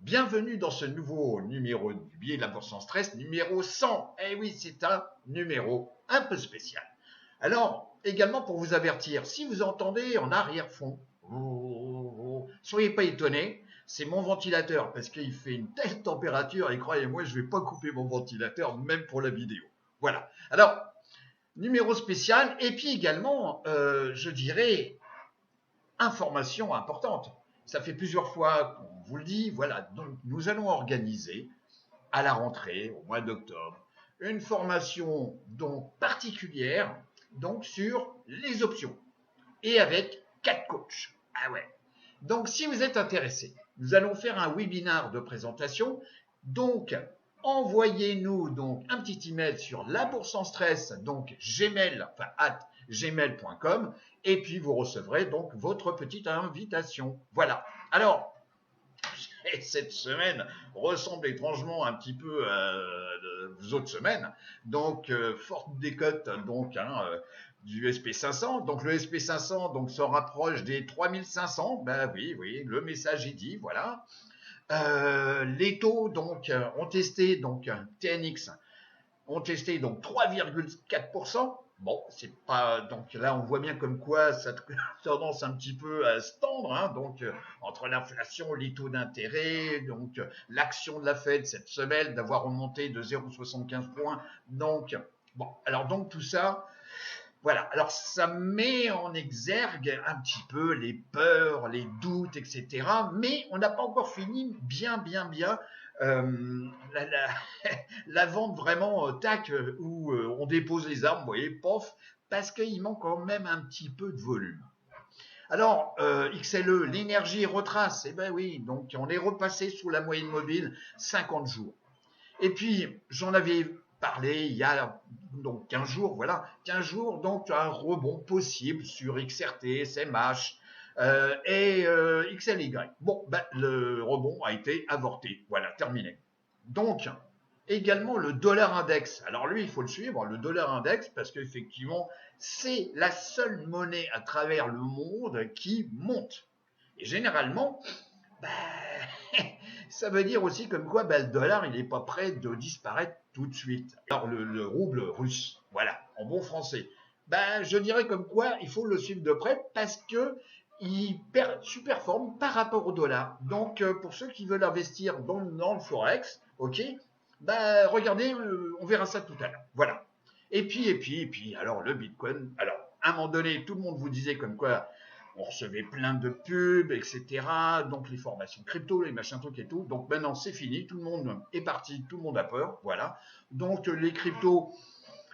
Bienvenue dans ce nouveau numéro du billet de la bourse sans stress, numéro 100. Eh oui, c'est un numéro un peu spécial. Alors, également pour vous avertir, si vous entendez en arrière-fond, soyez pas étonnés, c'est mon ventilateur parce qu'il fait une telle température et croyez-moi, je vais pas couper mon ventilateur même pour la vidéo. Voilà. Alors, numéro spécial et puis également, je dirais, information importante. Ça fait plusieurs fois qu'on vous le dit, voilà, donc nous allons organiser à la rentrée, au mois d'octobre, une formation donc particulière donc sur les options et avec 4 coachs. Ah ouais. Donc si vous êtes intéressé, nous allons faire un webinaire de présentation. Donc envoyez-nous donc un petit email sur la bourse en stress, donc gmail, enfin @gmail.com, et puis vous recevrez donc votre petite invitation. Voilà. Alors, cette semaine ressemble étrangement un petit peu aux autres semaines. Donc, forte décote donc, du SP500. Donc, le SP500 donc, se rapproche des 3500. Ben oui, oui, le message est dit, voilà. Les taux donc, ont testé, donc TNX, ont testé donc 3,4%. Bon, c'est pas donc là on voit bien comme quoi ça tendance un petit peu à se tendre, hein, donc entre l'inflation, les taux d'intérêt, donc l'action de la Fed cette semaine d'avoir remonté de 0,75 points. Donc bon, alors donc tout ça, voilà. Alors ça met en exergue un petit peu les peurs, les doutes, etc. Mais on n'a pas encore fini bien la, la vente vraiment tac où on dépose les armes, vous voyez, pof, parce qu'il manque quand même un petit peu de volume. Alors, XLE, l'énergie retrace, eh ben oui, donc on est repassé sous la moyenne mobile 50 jours. Et puis, j'en avais parlé il y a donc 15 jours, voilà, 15 jours, donc un rebond possible sur XRT, SMH et XLY. Bon, ben, le rebond a été avorté, voilà, terminé. Donc, également le dollar index. Alors lui, il faut le suivre, le dollar index, parce qu'effectivement, c'est la seule monnaie à travers le monde qui monte. Et généralement, bah, ça veut dire aussi comme quoi le dollar, il n'est pas prêt de disparaître tout de suite. Alors le rouble russe, voilà, en bon français. Je dirais comme quoi il faut le suivre de près parce que il superforme par rapport au dollar. Donc pour ceux qui veulent investir dans le forex, ok, regardez, on verra ça tout à l'heure. Voilà. Et puis, alors le Bitcoin. Alors à un moment donné, tout le monde vous disait comme quoi on recevait plein de pubs, etc. Donc les formations crypto, les machins trucs et tout. Donc maintenant c'est fini, tout le monde est parti, tout le monde a peur, voilà. Donc les cryptos,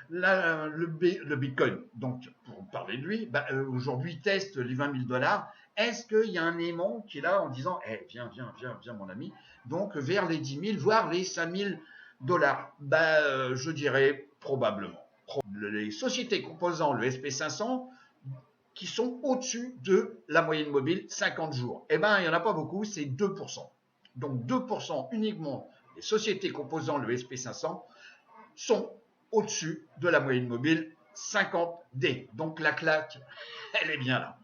le Bitcoin, donc pour parler de lui, aujourd'hui teste les 20 000 $. Est-ce qu'il y a un aimant qui est là en disant, viens mon ami, donc vers les 10 000, voire les 5 000 $. Je dirais probablement. Les sociétés composant le SP500 qui sont au-dessus de la moyenne mobile 50 jours. Eh bien, il n'y en a pas beaucoup, c'est 2%. Donc 2% uniquement des sociétés composant le SP500 sont au-dessus de la moyenne mobile 50D. Donc la claque, elle est bien là.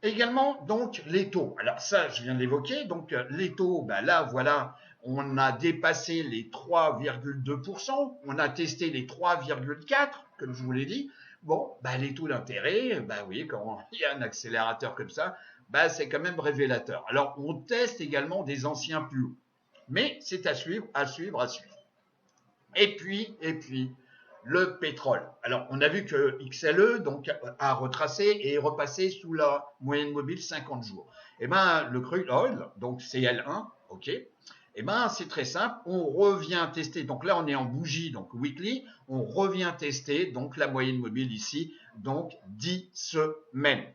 Également, donc, les taux. Alors ça, je viens de l'évoquer. Donc, les taux, là, voilà, on a dépassé les 3,2%. On a testé les 3,4%, comme je vous l'ai dit. Bon, les taux d'intérêt, oui, quand il y a un accélérateur comme ça, c'est quand même révélateur. Alors, on teste également des anciens plus hauts. Mais c'est à suivre. Et puis, le pétrole. Alors, on a vu que XLE donc, a retracé et est repassé sous la moyenne mobile 50 jours. Eh bien, le crude oil, donc CL1, ok. Eh bien, c'est très simple. On revient tester. Donc là, on est en bougie, donc weekly. On revient tester donc la moyenne mobile ici, donc 10 semaines.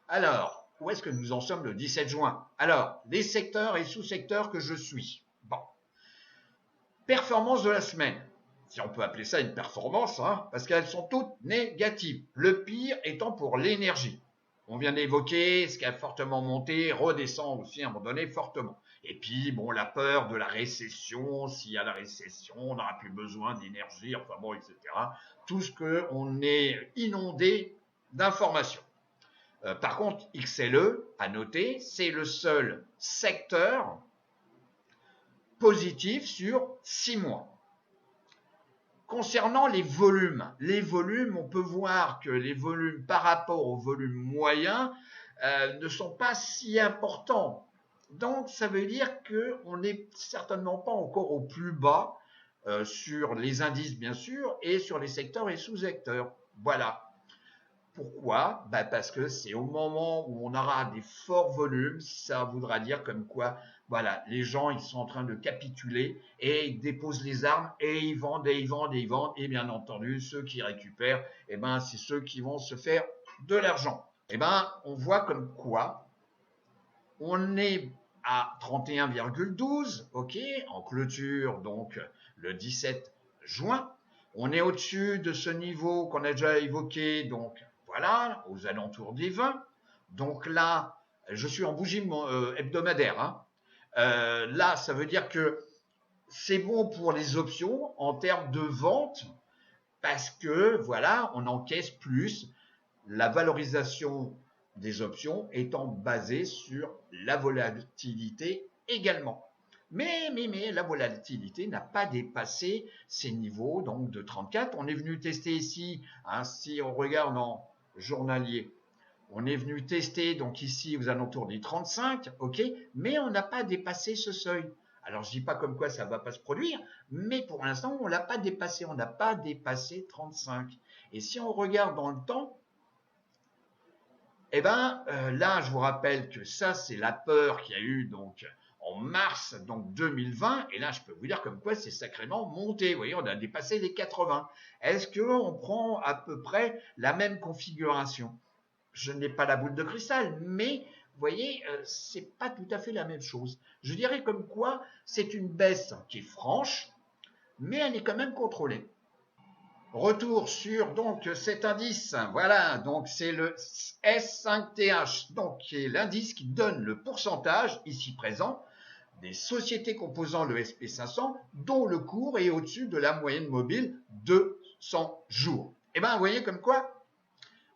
Alors, où est-ce que nous en sommes le 17 juin? Alors, les secteurs et sous-secteurs que je suis. Bon. Performance de la semaine. Si on peut appeler ça une performance, parce qu'elles sont toutes négatives. Le pire étant pour l'énergie. On vient d'évoquer ce qui a fortement monté, redescend aussi à un moment donné fortement. Et puis, bon, la peur de la récession, s'il y a la récession, on n'aura plus besoin d'énergie, enfin bon, etc. Tout ce qu'on est inondé d'informations. Par contre, XLE, à noter, c'est le seul secteur positif sur 6 mois. Concernant les volumes, on peut voir que les volumes par rapport au volume moyen ne sont pas si importants. Donc, ça veut dire qu'on n'est certainement pas encore au plus bas sur les indices, bien sûr, et sur les secteurs et sous-secteurs. Voilà. Pourquoi? Parce que c'est au moment où on aura des forts volumes, ça voudra dire comme quoi, voilà, les gens ils sont en train de capituler et ils déposent les armes et ils vendent et ils vendent et ils vendent et bien entendu ceux qui récupèrent, c'est ceux qui vont se faire de l'argent. On voit comme quoi on est à 31,12, ok, en clôture donc le 17 juin. On est au-dessus de ce niveau qu'on a déjà évoqué, donc voilà, aux alentours des 20. Donc là, je suis en bougie hebdomadaire. Là, ça veut dire que c'est bon pour les options en termes de vente parce que voilà, on encaisse plus, la valorisation des options étant basée sur la volatilité également. Mais la volatilité n'a pas dépassé ces niveaux donc de 34. On est venu tester ici, si on regarde en journalier, on est venu tester donc ici aux alentours des 35, ok, mais on n'a pas dépassé ce seuil. Alors je dis pas comme quoi ça va pas se produire, mais pour l'instant on l'a pas dépassé, on n'a pas dépassé 35. Et si on regarde dans le temps, là, je vous rappelle que ça, c'est la peur qu'il y a eu donc en mars donc 2020. Et là, je peux vous dire comme quoi c'est sacrément monté. Vous voyez, on a dépassé les 80. Est-ce qu'on prend à peu près la même configuration? Je n'ai pas la boule de cristal, mais vous voyez, c'est pas tout à fait la même chose. Je dirais comme quoi c'est une baisse qui est franche, mais elle est quand même contrôlée. Retour sur donc cet indice, voilà, donc c'est le S5TH, donc qui est l'indice qui donne le pourcentage ici présent des sociétés composant le SP500 dont le cours est au-dessus de la moyenne mobile de 100 jours. Vous voyez comme quoi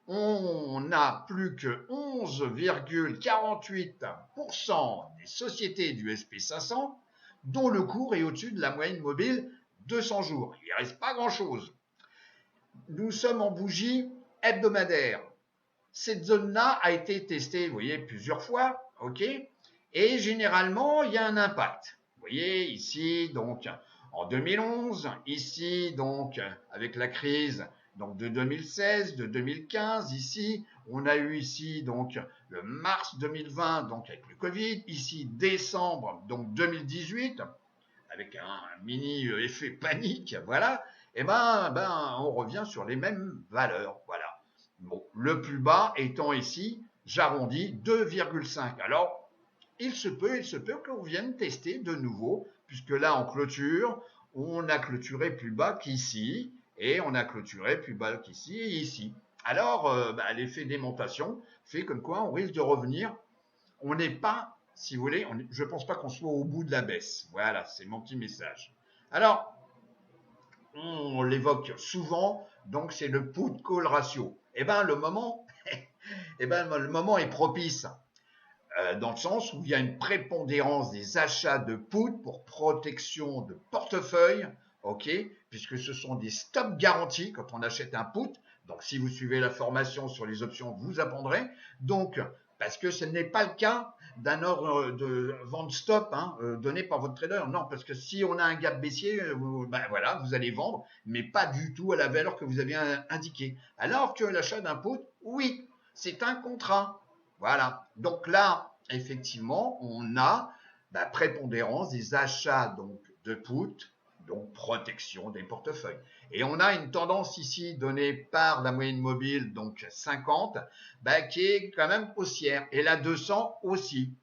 on n'a plus que 11,48% des sociétés du SP500 dont le cours est au-dessus de la moyenne mobile de 100 jours. Il ne reste pas grand-chose. Nous sommes en bougie hebdomadaire. Cette zone-là a été testée, vous voyez, plusieurs fois, ok, et généralement, il y a un impact. Vous voyez, ici, donc, en 2011, ici, donc, avec la crise donc, de 2016, de 2015, ici, on a eu ici, donc, le mars 2020, donc, avec le Covid, ici, décembre, donc, 2018, avec un mini effet panique, voilà, on revient sur les mêmes valeurs, voilà. Bon, le plus bas étant ici, j'arrondis 2,5. Alors, il se peut qu'on vienne tester de nouveau, puisque là, en clôture, on a clôturé plus bas qu'ici, et on a clôturé plus bas qu'ici et ici. Alors, l'effet d'aimantation fait comme quoi on risque de revenir. On n'est pas, si vous voulez, je ne pense pas qu'on soit au bout de la baisse. Voilà, c'est mon petit message. Alors, on l'évoque souvent, donc c'est le put-call ratio. Le moment, le moment est propice, dans le sens où il y a une prépondérance des achats de put pour protection de portefeuille, ok, puisque ce sont des stop garantis quand on achète un put. Donc, si vous suivez la formation sur les options, vous apprendrez. Donc, parce que ce n'est pas le cas d'un ordre de vente stop donné par votre trader. Non, parce que si on a un gap baissier, vous allez vendre, mais pas du tout à la valeur que vous avez indiquée. Alors que l'achat d'un put, oui, c'est un contrat. Voilà. Donc là, effectivement, on a prépondérance des achats donc de put, donc protection des portefeuilles. Et on a une tendance ici donnée par la moyenne mobile, donc 50, qui est quand même haussière. Et la 200 aussi.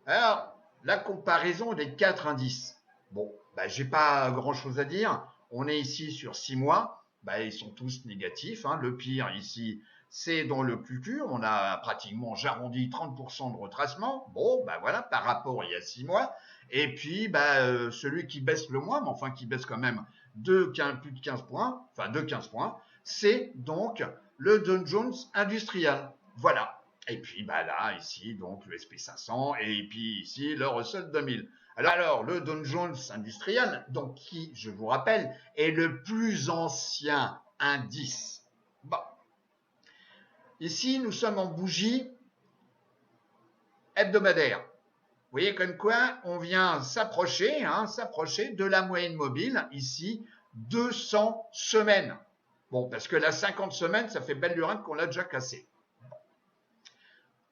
Alors, la comparaison des 4 indices. Bon, j'ai pas grand-chose à dire. On est ici sur 6 mois. Ils sont tous négatifs. Le pire ici, c'est dans le QQ. On a pratiquement, j'arrondis, 30% de retracement. Bon, voilà, par rapport il y a 6 mois. Et puis, celui qui baisse le moins, mais enfin qui baisse quand même plus de 15 points, c'est donc le Dow Jones industriel. Voilà. Et puis bah là, ici, donc le SP500 et puis ici le Russell 2000. Alors le Dow Jones industriel, donc qui, je vous rappelle, est le plus ancien indice. Bon. Ici, nous sommes en bougie hebdomadaire. Vous voyez comme quoi on vient s'approcher de la moyenne mobile, ici, 200 semaines. Bon, parce que la 50 semaines, ça fait belle lurette qu'on l'a déjà cassé.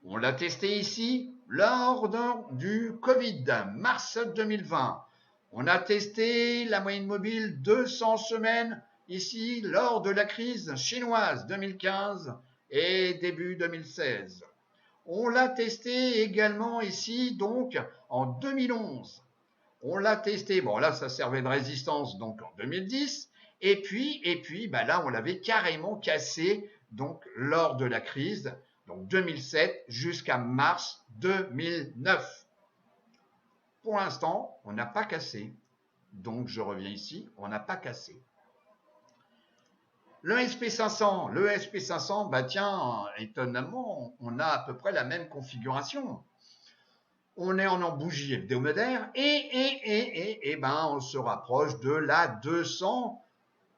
On l'a testé ici lors du Covid, mars 2020. On a testé la moyenne mobile 200 semaines ici lors de la crise chinoise 2015 et début 2016. On l'a testé également ici donc en 2011. On l'a testé, bon là ça servait de résistance donc en 2010. Et puis bah là on l'avait carrément cassé donc lors de la crise, donc 2007 jusqu'à mars 2009. Pour l'instant, on n'a pas cassé. Donc je reviens ici, on n'a pas cassé. Le SP500, bah tiens, étonnamment, on a à peu près la même configuration. On est en bougie hebdomadaire et ben on se rapproche de la 200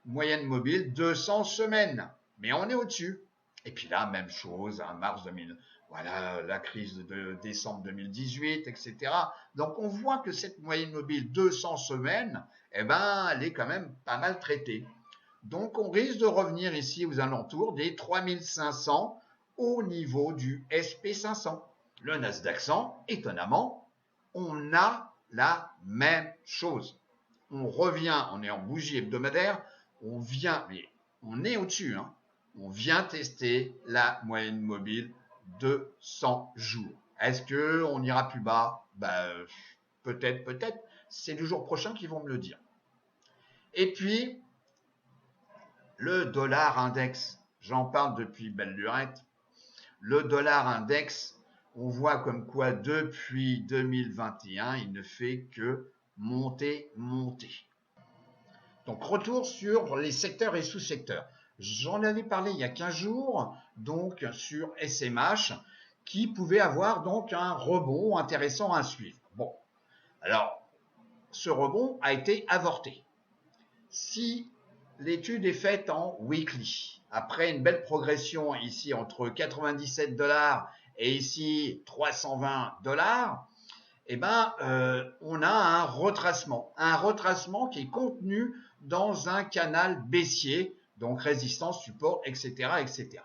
moyenne mobile, 200 semaines. Mais on est au-dessus. Et puis là, même chose, mars 2000, voilà, la crise de décembre 2018, etc. Donc on voit que cette moyenne mobile 200 semaines, eh ben, elle est quand même pas mal traitée. Donc on risque de revenir ici aux alentours des 3500 au niveau du SP500. Le Nasdaq 100, étonnamment, on a la même chose. On revient, on est en bougie hebdomadaire, on vient, mais on est au-dessus, hein. On vient tester la moyenne mobile de 100 jours. Est-ce qu'on ira plus bas? Peut-être. C'est le jour prochain qu'ils vont me le dire. Et puis, le dollar index, j'en parle depuis belle lurette. Le dollar index, on voit comme quoi depuis 2021, il ne fait que monter. Donc retour sur les secteurs et sous-secteurs. J'en avais parlé il y a 15 jours, donc sur SMH, qui pouvait avoir donc un rebond intéressant à suivre. Bon, alors ce rebond a été avorté. Si l'étude est faite en weekly, après une belle progression ici entre 97 $ et ici 320 $, eh ben, on a un retracement qui est contenu dans un canal baissier, donc résistance, support, etc., etc.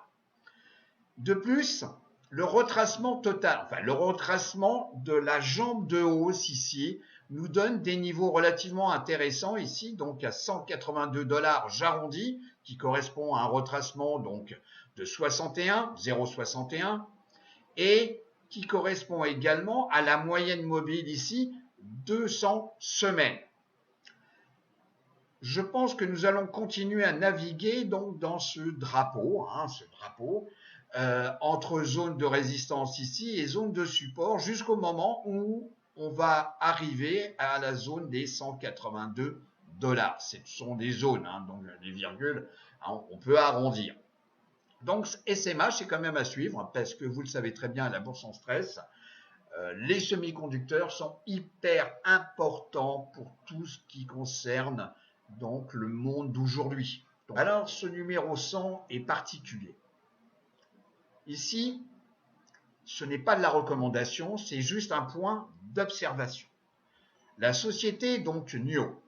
De plus, le retracement total, enfin le retracement de la jambe de hausse ici, nous donne des niveaux relativement intéressants ici, donc à 182 $, j'arrondis, qui correspond à un retracement donc de 0,61, et qui correspond également à la moyenne mobile ici, 200 semaines. Je pense que nous allons continuer à naviguer donc dans ce drapeau, entre zone de résistance ici et zone de support jusqu'au moment où on va arriver à la zone des 182 $. Ce sont des zones, donc les virgules, on peut arrondir. Donc SMH c'est quand même à suivre parce que vous le savez très bien, la bourse en stress, les semi-conducteurs sont hyper importants pour tout ce qui concerne donc le monde d'aujourd'hui. Alors ce numéro 100 est particulier. Ici, ce n'est pas de la recommandation, c'est juste un point d'observation. La société donc NIO,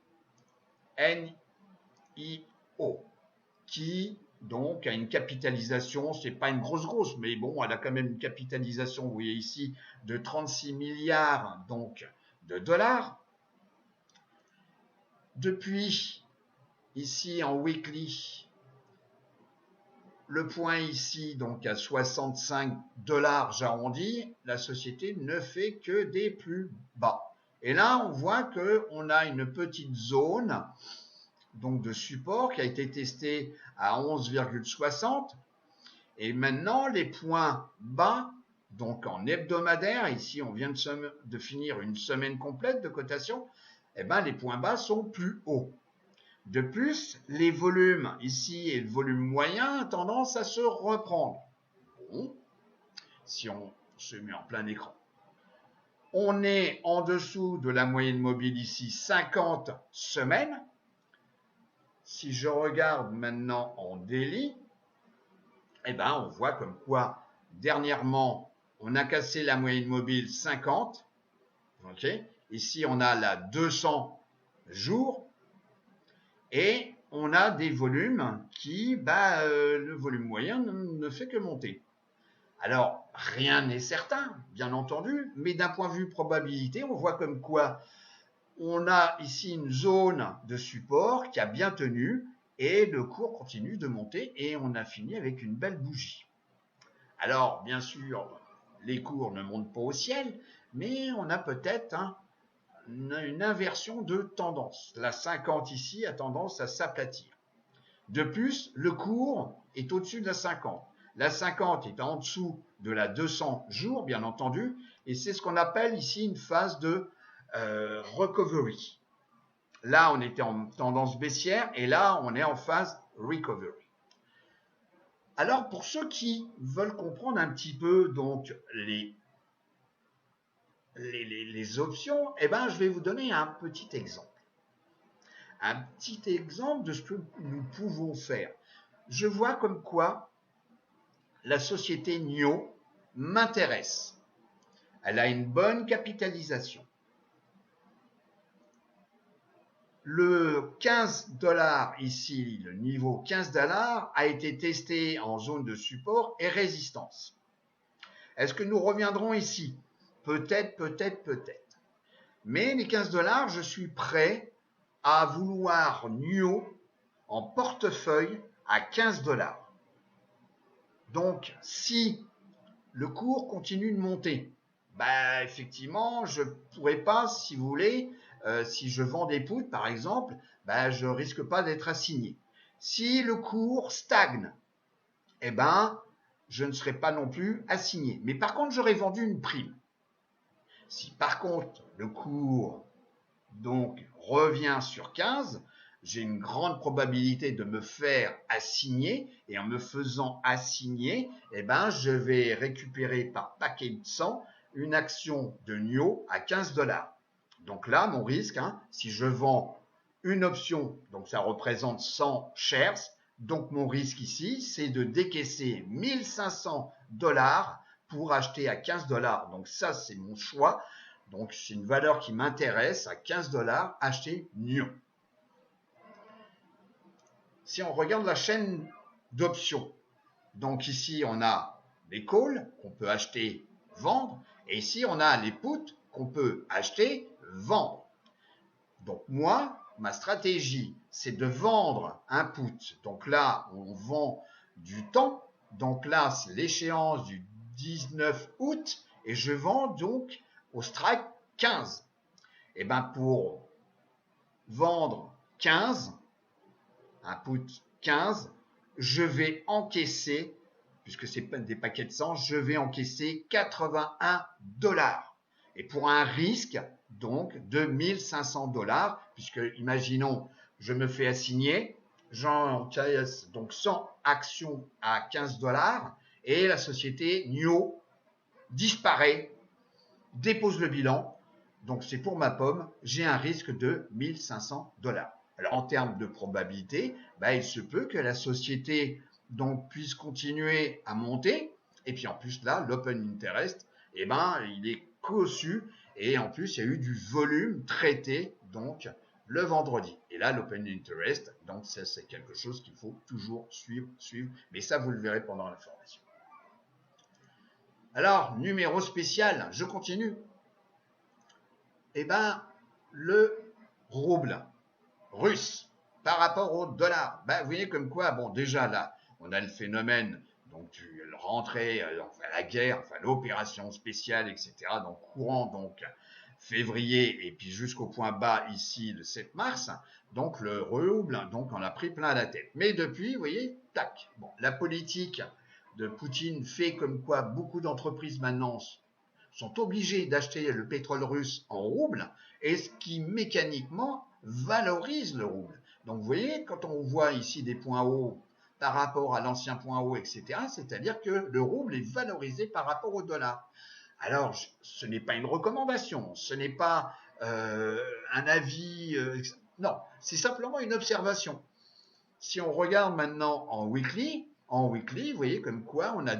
N-I-O, qui donc a une capitalisation, c'est pas une grosse, mais bon, elle a quand même une capitalisation, vous voyez ici, de 36 milliards donc de dollars. Depuis, ici en weekly, le point ici donc à 65 $, j'arrondis, la société ne fait que des plus bas. Et là, on voit qu'on a une petite zone donc de support qui a été testé à 11,60 et maintenant les points bas donc en hebdomadaire, ici on vient de finir une semaine complète de cotation, et ben les points bas sont plus hauts. De plus, les volumes ici et le volume moyen ont tendance à se reprendre. Bon, si on se met en plein écran. On est en dessous de la moyenne mobile ici, 50 semaines. Si je regarde maintenant en daily, eh ben, on voit comme quoi, dernièrement, on a cassé la moyenne mobile 50. Okay. Ici, on a la 200 jours. Et on a des volumes qui, le volume moyen ne fait que monter. Alors, rien n'est certain, bien entendu, mais d'un point de vue probabilité, on voit comme quoi on a ici une zone de support qui a bien tenu et le cours continue de monter et on a fini avec une belle bougie. Alors, bien sûr, les cours ne montent pas au ciel, mais on a peut-être une inversion de tendance. La 50 ici a tendance à s'aplatir. De plus, le cours est au-dessus de la 50. La 50 est en dessous de la 200 jours, bien entendu, et c'est ce qu'on appelle ici une phase de recovery. Là, on était en tendance baissière et là, on est en phase recovery. Alors, pour ceux qui veulent comprendre un petit peu donc les options, eh ben, je vais vous donner un petit exemple. Un petit exemple de ce que nous pouvons faire. Je vois comme quoi la société NIO m'intéresse. Elle a une bonne capitalisation. Le 15 $ ici, le niveau 15 $ a été testé en zone de support et résistance. Est-ce que nous reviendrons ici? Peut-être, peut-être, peut-être. Mais les 15 $, je suis prêt à vouloir NIO en portefeuille à 15 $. Donc, si le cours continue de monter, effectivement, je ne pourrais pas, si vous voulez, si je vends des puts, par exemple, je ne risque pas d'être assigné. Si le cours stagne, je ne serai pas non plus assigné. Mais par contre, j'aurais vendu une prime. Si par contre, le cours donc revient sur 15, j'ai une grande probabilité de me faire assigner et en me faisant assigner, je vais récupérer par paquet de 100 une action de NIO à 15 $. Donc là, mon risque, si je vends une option, donc ça représente 100 shares, donc mon risque ici, c'est de décaisser 1500 $ pour acheter à 15 $. Donc ça, c'est mon choix. Donc c'est une valeur qui m'intéresse à 15 $, acheter NIO. Si on regarde la chaîne d'options, donc ici on a les calls qu'on peut acheter, vendre, et ici on a les puts qu'on peut acheter, vendre. Donc moi, ma stratégie, c'est de vendre un put. Donc là, on vend du temps. Donc là, c'est l'échéance du 19 août et je vends donc au strike 15. Et pour vendre 15, un put 15, je vais encaisser, puisque c'est des paquets de 100, je vais encaisser 81 $. Et pour un risque, donc, de 1500 $, puisque, imaginons, je me fais assigner, j'encaisse donc 100 actions à 15 $, et la société NIO disparaît, dépose le bilan, donc c'est pour ma pomme, j'ai un risque de 1500 $. Alors, en termes de probabilité, il se peut que la société donc puisse continuer à monter. Et puis en plus là, l'open interest, il est cossu et en plus il y a eu du volume traité donc le vendredi. Et là, l'open interest, donc ça c'est quelque chose qu'il faut toujours suivre. Mais ça vous le verrez pendant la formation. Alors, numéro spécial, je continue. Le rouble russe par rapport au dollar. Vous voyez comme quoi, déjà là, on a le phénomène donc du rentrée, la guerre, l'opération spéciale, etc. Donc courant donc février et puis jusqu'au point bas ici le 7 mars. Donc le rouble, donc on a pris plein la tête. Mais depuis, vous voyez, tac. La politique de Poutine fait comme quoi beaucoup d'entreprises maintenant sont obligées d'acheter le pétrole russe en rouble et ce qui mécaniquement valorise le rouble. Donc vous voyez, quand on voit ici des points hauts par rapport à l'ancien point haut, etc., c'est-à-dire que le rouble est valorisé par rapport au dollar. Alors, ce n'est pas une recommandation, ce n'est pas un avis, non, c'est simplement une observation. Si on regarde maintenant en weekly, vous voyez comme quoi on a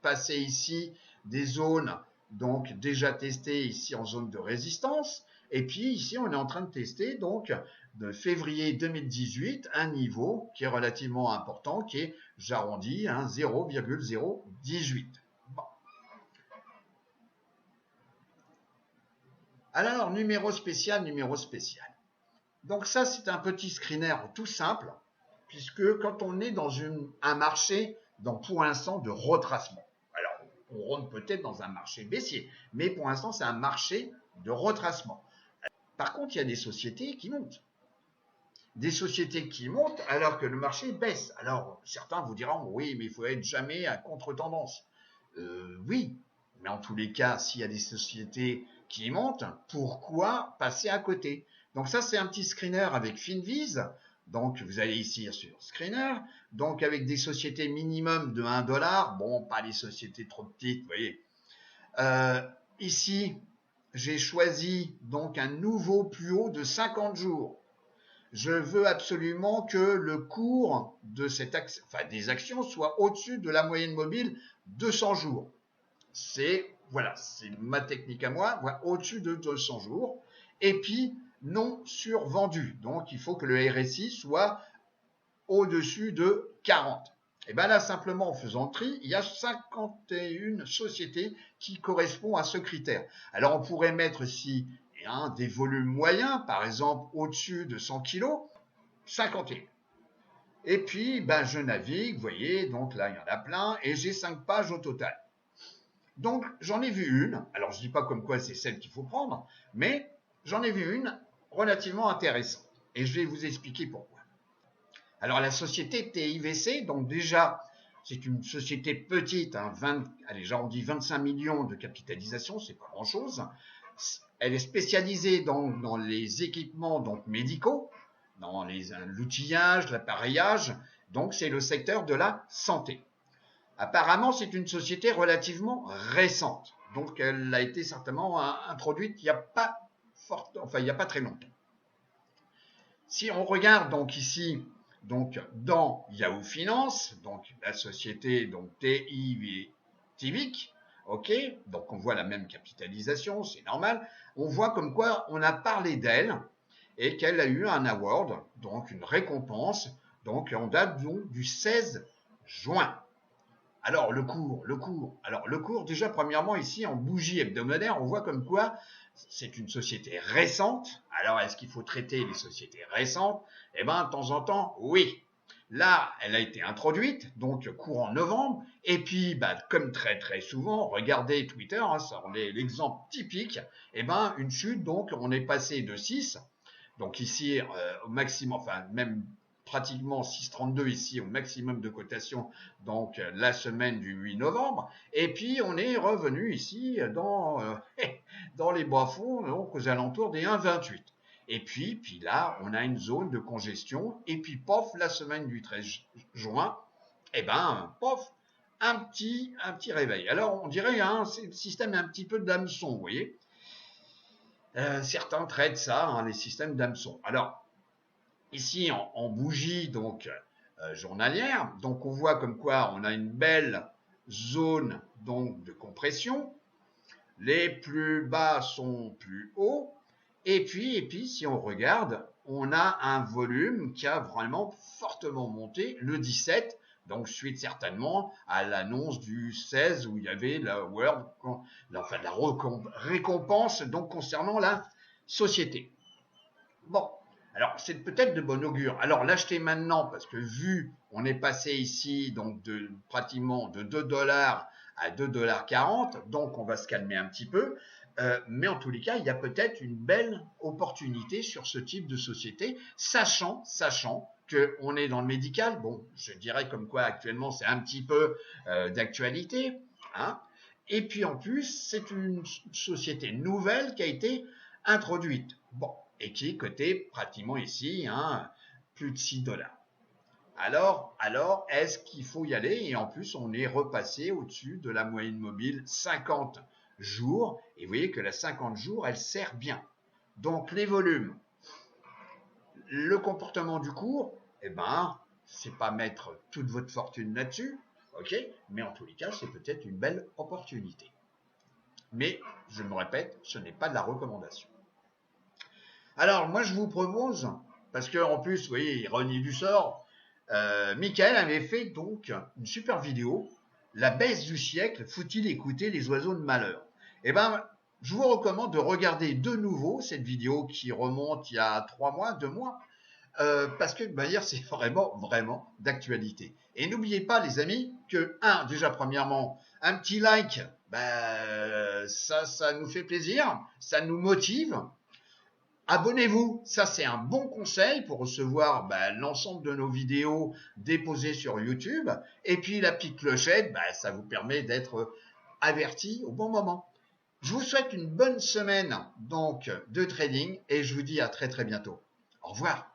passé ici des zones donc déjà testées ici en zone de résistance, et puis ici on est en train de tester donc de février 2018 un niveau qui est relativement important, qui est, j'arrondis, 0,018. Bon. Alors, numéro spécial. Donc ça, c'est un petit screener tout simple, puisque quand on est dans un marché, pour l'instant, de retracement, alors on rentre peut-être dans un marché baissier, mais pour l'instant, c'est un marché de retracement. Par contre, il y a des sociétés qui montent. Des sociétés qui montent alors que le marché baisse. Alors, certains vous diront, oui, mais il faut être jamais à contre-tendance. Oui, mais en tous les cas, s'il y a des sociétés qui montent, pourquoi passer à côté? Donc ça, c'est un petit screener avec Finviz. Donc, vous allez ici sur Screener. Donc, avec des sociétés minimum de 1 $. Bon, pas les sociétés trop petites, vous voyez. Ici, j'ai choisi donc un nouveau plus haut de 50 jours. Je veux absolument que le cours de des actions soit au-dessus de la moyenne mobile 200 jours. C'est ma technique à moi, au-dessus de 200 jours. Et puis, non survendu. Donc, il faut que le RSI soit au-dessus de 40. Et bien là, simplement en faisant le tri, il y a 51 sociétés qui correspondent à ce critère. Alors, on pourrait mettre ici des volumes moyens, par exemple au-dessus de 100 kg, 51. Et puis, je navigue, vous voyez, donc là, il y en a plein, et j'ai 5 pages au total. Donc, j'en ai vu une, alors je ne dis pas comme quoi c'est celle qu'il faut prendre, mais j'en ai vu une relativement intéressante, et je vais vous expliquer pourquoi. Alors, la société TIVC, donc déjà, c'est une société petite, j'arrondis 25 millions de capitalisation, c'est pas grand-chose. Elle est spécialisée dans les équipements médicaux, dans l'outillage, l'appareillage, donc c'est le secteur de la santé. Apparemment, c'est une société relativement récente, donc elle a été certainement introduite il n'y a pas très longtemps. Si on regarde donc ici, dans Yahoo Finance, donc la société TIVIC, ok, donc on voit la même capitalisation, c'est normal. On voit comme quoi on a parlé d'elle et qu'elle a eu un award, donc une récompense, donc en date du 16 juin. Alors le cours, déjà premièrement ici en bougie hebdomadaire, on voit comme quoi c'est une société récente. Alors est-ce qu'il faut traiter les sociétés récentes? Eh bien, de temps en temps, oui. Là, elle a été introduite, donc courant novembre, et puis, comme très très souvent, regardez Twitter, c'est l'exemple typique, une chute, donc on est passé de 6, donc ici au maximum, même pratiquement 6,32 ici au maximum de cotation, donc la semaine du 8 novembre, et puis on est revenu ici dans les bas-fonds, donc aux alentours des 1,28. Et puis là, on a une zone de congestion, et puis pof, la semaine du 13 juin, pof, un petit réveil. Alors on dirait le système est un petit peu d'hameçon, vous voyez. Certains traitent ça, les systèmes d'hameçon. Alors, ici en bougie journalière, donc on voit comme quoi on a une belle zone de compression. Les plus bas sont plus hauts. Et puis, si on regarde, on a un volume qui a vraiment fortement monté le 17, donc suite certainement à l'annonce du 16 où il y avait la récompense concernant la société. Bon, alors c'est peut-être de bon augure. Alors l'acheter maintenant, parce que vu on est passé ici pratiquement de 2 $ à 2,40 $, donc on va se calmer un petit peu. Mais en tous les cas, il y a peut-être une belle opportunité sur ce type de société, sachant qu'on est dans le médical. Bon, je dirais comme quoi actuellement c'est un petit peu d'actualité. Et puis en plus, c'est une société nouvelle qui a été introduite. Bon, et qui est cotée pratiquement ici plus de 6 $. Alors, est-ce qu'il faut y aller? Et en plus, on est repassé au-dessus de la moyenne mobile 50 jours. Et vous voyez que la 50 jours, elle sert bien. Donc, les volumes, le comportement du cours, eh ben, c'est pas mettre toute votre fortune là-dessus, ok? Mais en tous les cas, c'est peut-être une belle opportunité. Mais, je me répète, ce n'est pas de la recommandation. Alors, moi, je vous propose, parce qu'en plus, vous voyez, ironie du sort, Michael avait fait donc une super vidéo, la baisse du siècle, faut-il écouter les oiseaux de malheur? Eh ben, je vous recommande de regarder de nouveau cette vidéo qui remonte il y a 3 mois, 2 mois, parce que d'ailleurs c'est vraiment d'actualité. Et n'oubliez pas les amis que déjà premièrement un petit like, ça nous fait plaisir, ça nous motive. Abonnez-vous, ça c'est un bon conseil pour recevoir l'ensemble de nos vidéos déposées sur YouTube. Et puis la petite clochette, ça vous permet d'être averti au bon moment. Je vous souhaite une bonne semaine donc de trading et je vous dis à très bientôt. Au revoir.